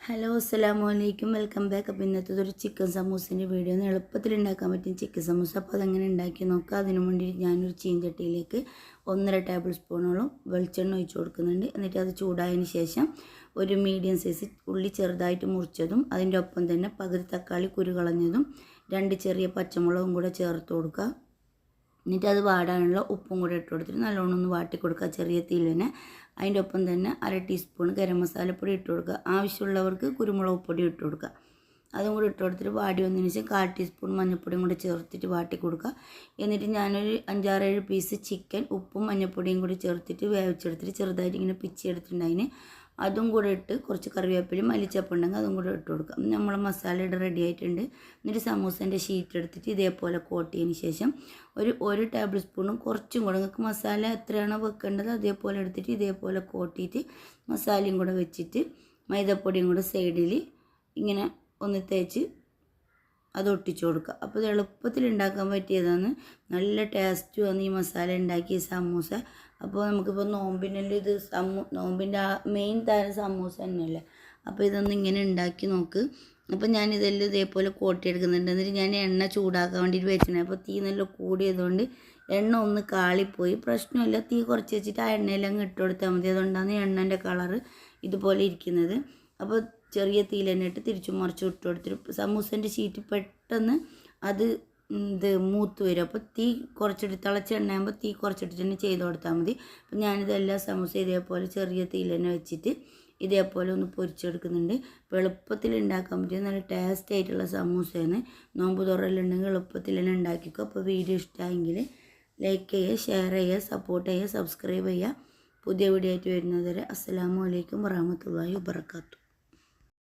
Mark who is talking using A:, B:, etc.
A: Hello അസ്സലാമു അലൈക്കും welcome back. അപ്പോൾ ഇന്നത്തെ ചിക്കൻ സമൂസിൻ്റെ വീഡിയോ ഒന്ന് എളുപ്പത്തിൽ ഉണ്ടാക്കാൻ പറ്റും ചിക്കൻ സമൂസ. അപ്പോൾ അതെങ്ങനെ ഉണ്ടാക്കി നോക്കുക. അതിനു വേണ്ടി ഞാനൊരു ചീഞ്ചട്ടിയിലേക്ക് 1.5 ടേബിൾ സ്പൂണോളം വെളിച്ചെണ്ണ ഒഴിച്ച് കൊടുക്കുന്നുണ്ട്. എന്നിട്ട് അത് ചൂടായതിന് ശേഷം ഒരു മീഡിയം സൈസ് ഉള്ളി ചെറുതായിട്ട് മുറിച്ചതും അതിൻ്റെ ഒപ്പം തന്നെ പകുതി തക്കാളി കുരു കളഞ്ഞതും 2 ചെറിയ പച്ചമുളകും കൂടെ ചേർത്ത് കൊടുക്കുക. എന്നിട്ട് അത് വാടാനുള്ള ഉപ്പും കൂടെ ഇട്ട് കൊടുത്തിട്ട് നല്ലോണം ഒന്ന് വാട്ടി കൊടുക്കുക ചെറിയ തീയിൽ തന്നെ. അതിൻ്റെ ഒപ്പം തന്നെ 1/2 ടീസ്പൂൺ ഗരം മസാലപ്പൊടി ഇട്ട് കൊടുക്കുക. ആവശ്യമുള്ളവർക്ക് കുരുമുളക് പൊടി ഇട്ട് കൊടുക്കുക. അതും കൂടി ഇട്ട് കൊടുത്തിട്ട് വാടി വന്നതിന് ശേഷം 1/4 ടീസ്പൂൺ മഞ്ഞൾപ്പൊടിയും കൂടി ചേർത്തിട്ട് വാട്ടി കൊടുക്കുക. എന്നിട്ട് ഞാനൊരു 5-6 പീസ് ചിക്കൻ ഉപ്പും മഞ്ഞൾപ്പൊടിയും കൂടി ചേർത്തിട്ട് വേവിച്ചെടുത്തിട്ട് ചെറുതായിട്ട് ഇങ്ങനെ പിച്ചെടുത്തിട്ടുണ്ടായിന്. അതും കൂടെ ഇട്ട് കുറച്ച് കറിവേപ്പിലയും മല്ലിച്ചപ്പ് ഉണ്ടെങ്കിൽ അതും കൂടെ ഇട്ട് കൊടുക്കുക. നമ്മൾ മസാല ഇവിടെ റെഡി ആയിട്ടുണ്ട്. എന്നിട്ട് സമൂസേൻ്റെ ഷീറ്റ് എടുത്തിട്ട് ഇതേപോലെ കോട്ട് ചെയ്തതിന് ശേഷം ഒരു ടേബിൾ സ്പൂണും കുറച്ചും കൂടെ നിങ്ങൾക്ക് മസാല എത്രയാണോ വെക്കേണ്ടത് അതേപോലെ എടുത്തിട്ട് ഇതേപോലെ കോട്ട് ചെയ്തിട്ട് മസാലയും കൂടെ വെച്ചിട്ട് മൈദപ്പൊടിയും കൂടെ സൈഡിൽ ഇങ്ങനെ ഒന്ന് തേച്ച് അത് ഒട്ടിച്ചു കൊടുക്കുക. അപ്പോൾ ഇത് എളുപ്പത്തിൽ ഉണ്ടാക്കാൻ പറ്റിയതാണ്. നല്ല ടേസ്റ്റുമാണ് ഈ മസാല ഉണ്ടാക്കിയ സമൂസ. അപ്പോൾ നമുക്കിപ്പോൾ നോമ്പിനെല്ലാം ഇത് നോമ്പിൻ്റെ മെയിൻ താരം സമൂസ തന്നെയല്ലേ. അപ്പോൾ ഇതൊന്ന് ഇങ്ങനെ ഉണ്ടാക്കി നോക്ക്. അപ്പോൾ ഞാനിതെല്ലാം ഇതേപോലെ കോട്ടിയെടുക്കുന്നുണ്ട്. എന്നിട്ട് ഞാൻ എണ്ണ ചൂടാക്കാൻ വേണ്ടിയിട്ട് വെച്ചിട്ടുണ്ട്. അപ്പോൾ തീ നല്ല കൂടിയതുകൊണ്ട് എണ്ണ ഒന്ന് കാളിപ്പോയി. പ്രശ്നമില്ല, തീ കുറച്ച് വെച്ചിട്ട് ആ എണ്ണയെല്ലാം ഇട്ട് കൊടുത്താൽ മതി. അതുകൊണ്ടാണ് എണ്ണൻ്റെ കളറ് ഇതുപോലെ ഇരിക്കുന്നത്. അപ്പോൾ ചെറിയ തീയിൽ തന്നെ ഇട്ട് തിരിച്ചും മറിച്ചും ഇട്ട് കൊടുത്തിട്ട് സമൂസേൻ്റെ ഷീറ്റ് പെട്ടെന്ന് അത് മൂത്ത് വരും. അപ്പോൾ തീ കുറച്ചിട്ട് തിളച്ച എണ്ണയാകുമ്പോൾ തീ കുറച്ചിട്ട് തന്നെ ചെയ്ത് കൊടുത്താൽ മതി. അപ്പോൾ ഞാനിതെല്ലാം സമൂസ ഇതേപോലെ ചെറിയ തീയിൽ തന്നെ വെച്ചിട്ട് ഇതേപോലെ ഒന്ന് പൊരിച്ചെടുക്കുന്നുണ്ട്. അപ്പോൾ എളുപ്പത്തിൽ ഉണ്ടാക്കാൻ പറ്റിയ നല്ല ടേസ്റ്റ് ആയിട്ടുള്ള സമൂസയാണ്. നോമ്പ് തുറലുണ്ടെങ്കിൽ എളുപ്പത്തിൽ തന്നെ ഉണ്ടാക്കിക്കോ. അപ്പോൾ വീഡിയോ ഇഷ്ടമായെങ്കിൽ ലൈക്ക് ചെയ്യുക, ഷെയർ ചെയ്യുക, സപ്പോർട്ട് ചെയ്യുക, സബ്സ്ക്രൈബ് ചെയ്യുക. പുതിയ വീഡിയോ ആയിട്ട് വരുന്നത് വരെ അസ്സലാമു അലൈക്കും വറഹ്മത്തുള്ളാഹി വബറകാതുഹു.